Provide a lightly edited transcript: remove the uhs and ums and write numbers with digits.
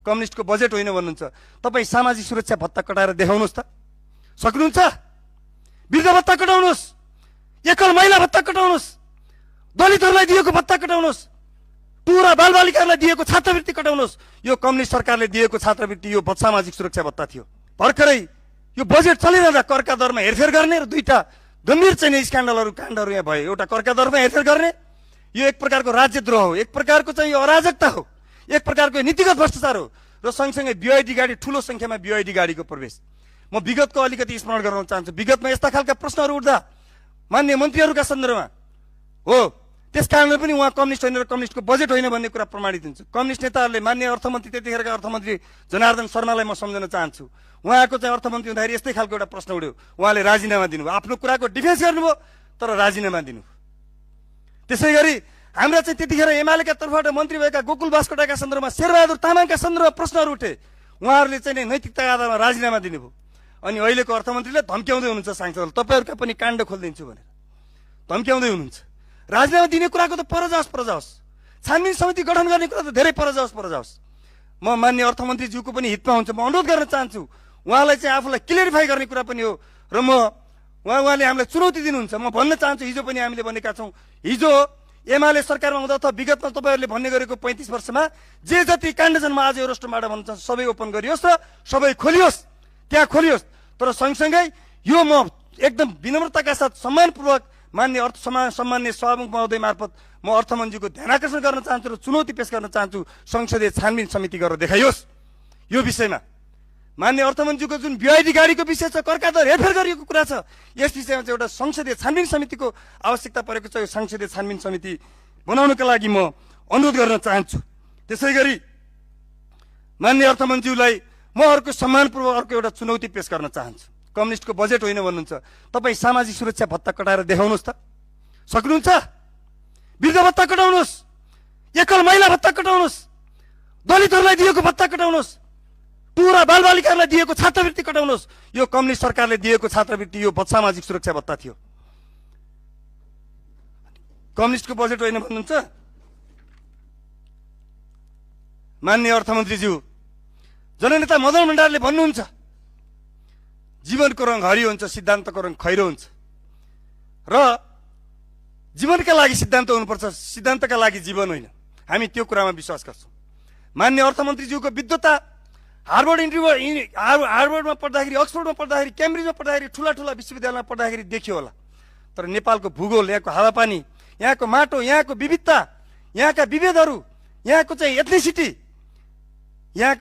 कम्युनिस्टको budget होइन भन्नुहुन्छ। तपाईँ सामाजिक सुरक्षा भत्ता कटाएर देखाउनुहोस् त, सक्नुहुन्छ? वृद्ध भत्ता कटाउनुहोस्, एकल महिला भत्ता कटाउनुहोस्, दलितहरूलाई दिएको भत्ता कटाउनुहोस्, टुरा बालबालिकाहरूलाई दिएको छात्रवृत्ति कटाउनुहोस्। यो कम्युनिस्ट सरकारले दिएको छात्रवृत्ति यो सामाजिक सुरक्षा भत्ता थियो। भर्खरै यो बजेट चलिरहँदा करका दरमा हेरफेर गर्ने र दुईटा गम्भीर चाहिँ काण्डहरू यहाँ भयो। एउटा करका दरमा हेरफेर गर्ने, यो एक प्रकारको राज्यद्रोह हो, एक प्रकारको चाहिँ यो अराजकता हो, एक प्रकारको नीतिगत भ्रष्टाचार हो। र सँगसँगै बीआईडी गाडी, ठूलो संख्यामा बीआईडी गाडीको प्रवेश। म विगतको अलिकति स्मरण गराउन चाहन्छु। विगतमा यस्ता खालका प्रश्नहरू उठ्दा मान्य मन्त्रीहरूका सन्दर्भमा हो, त्यस कारणले पनि उहाँ कम्युनिस्ट होइन र कम्युनिस्टको बजेट होइन भन्ने कुरा प्रमाणित हुन्छ। कम्युनिस्ट नेताहरूले मान्य अर्थमन्त्री, त्यतिखेरका अर्थमन्त्री जनार्दन शर्मालाई म सम्झन चाहन्छु। उहाँको चाहिँ अर्थमन्त्री हुँदाखेरि यस्तै खालको एउटा प्रश्न उठ्यो, उहाँले राजीनामा दिनुभयो, आफ्नो कुराको डिफेन्स गर्नुभयो तर राजीनामा दिनुभयो। त्यसै गरी हाम्रा चाहिँ त्यतिखेर एमालेका तर्फबाट मन्त्री भएका गोकुल बास्कोटाका सन्दर्भमा, शेरबहादुर तामाङका सन्दर्भमा प्रश्नहरू उठे, उहाँहरूले चाहिँ नैतिकताका आधारमा राजीनामा दिनुभयो। अनि अहिलेको अर्थमन्त्रीले धम्क्याउँदै हुनुहुन्छ सांसदहरू, तपाईँहरूका पनि काण्ड खोलिदिन्छु भनेर धम्क्याउँदै हुनुहुन्छ। राजीनामा दिने कुराको त पर जाओस्, छानबिन समिति गठन गर्ने कुरा त धेरै पर जाओस्। म मान्य अर्थमन्त्रीज्यूको पनि हितमा हुन्छ, म अनुरोध गर्न चाहन्छु उहाँलाई चाहिँ आफूलाई क्लियरिफाई गर्ने कुरा पनि हो। र उहाँले हामीलाई चुनौती दिनुहुन्छ। म भन्न चाहन्छु, हिजो पनि हामीले भनेका छौँ, हिजो एमाले सरकारमा हुँदा अथवा विगतमा तपाईँहरूले भन्ने गरेको 35 वर्षमा जे जति काण्ड छन्, म आज एउटबाट भन्न चाहन्छु, सबै ओपन गरियोस् र सबै खोलियोस्, त्यहाँ खोलियोस्। तर सँगसँगै यो म एकदम विनम्रताका साथ सम्मानपूर्वक मान्य सम्मान्य सभामुख महोदय मार्फत म अर्थमन्त्रीको ध्यान आकर्षण गर्न चाहन्छु र चुनौती पेश गर्न चाहन्छु, संसदीय छानबिन समिति गरेर देखाइयोस् यो विषयमा। मान्य अर्थमन्त्रीको जुन बीआईडी गाडीको विषय छ, करका दर हेरफेर गरिएको कुरा छ, यस विषयमा चाहिँ एउटा संसदीय छानबिन समितिको आवश्यकता परेको छ। यो संसदीय छानबिन समिति बनाउनका लागि म अनुरोध गर्न चाहन्छु। त्यसै गरी मान्य अर्थमन्त्रीलाई म अर्को सम्मानपूर्वक अर्को एउटा चुनौती पेश गर्न चाहन्छु। कम्युनिस्टको बजेट होइन भन्नुहुन्छ, तपाईँ सामाजिक सुरक्षा भत्ता कटाएर देखाउनुहोस् त, सक्नुहुन्छ? वृद्ध भत्ता कटाउनुहोस्, एकल महिला भत्ता कटाउनुहोस्, दलितहरूलाई दिएको भत्ता कटाउनुहोस्, टुरा बालबालिकाहरूलाई दिएको छात्रवृत्ति कटाउनुहोस्। यो कम्युनिस्ट सरकारले दिएको छात्रवृत्ति यो सामाजिक सुरक्षा भत्ता थियो। कम्युनिस्टको बजेट होइन भन्नुहुन्छ। मान्य अर्थमन्त्रीज्यू, जननेता मदन भण्डारले भन्नुहुन्छ, जीवनको रङ हरियो हुन्छ, सिद्धान्तको रङ खैरो हुन्छ। र जीवनका लागि सिद्धान्त हुनुपर्छ, सिद्धान्तका लागि जीवन होइन। हामी त्यो कुरामा विश्वास गर्छौँ। मान्य अर्थमन्त्रीज्यूको विद्वता हार्वर्डमा पढ्दाखेरि, अक्सफोर्डमा पढ्दाखेरि, क्याम्ब्रिजमा पढ्दाखेरि, ठुला विश्वविद्यालयमा पढ्दाखेरि देखियो होला। तर नेपालको भूगोल, यहाँको हावापानी, यहाँको माटो, यहाँको विविधता, यहाँका विभेदहरू, यहाँको चाहिँ एथनिसिटी, यहाँ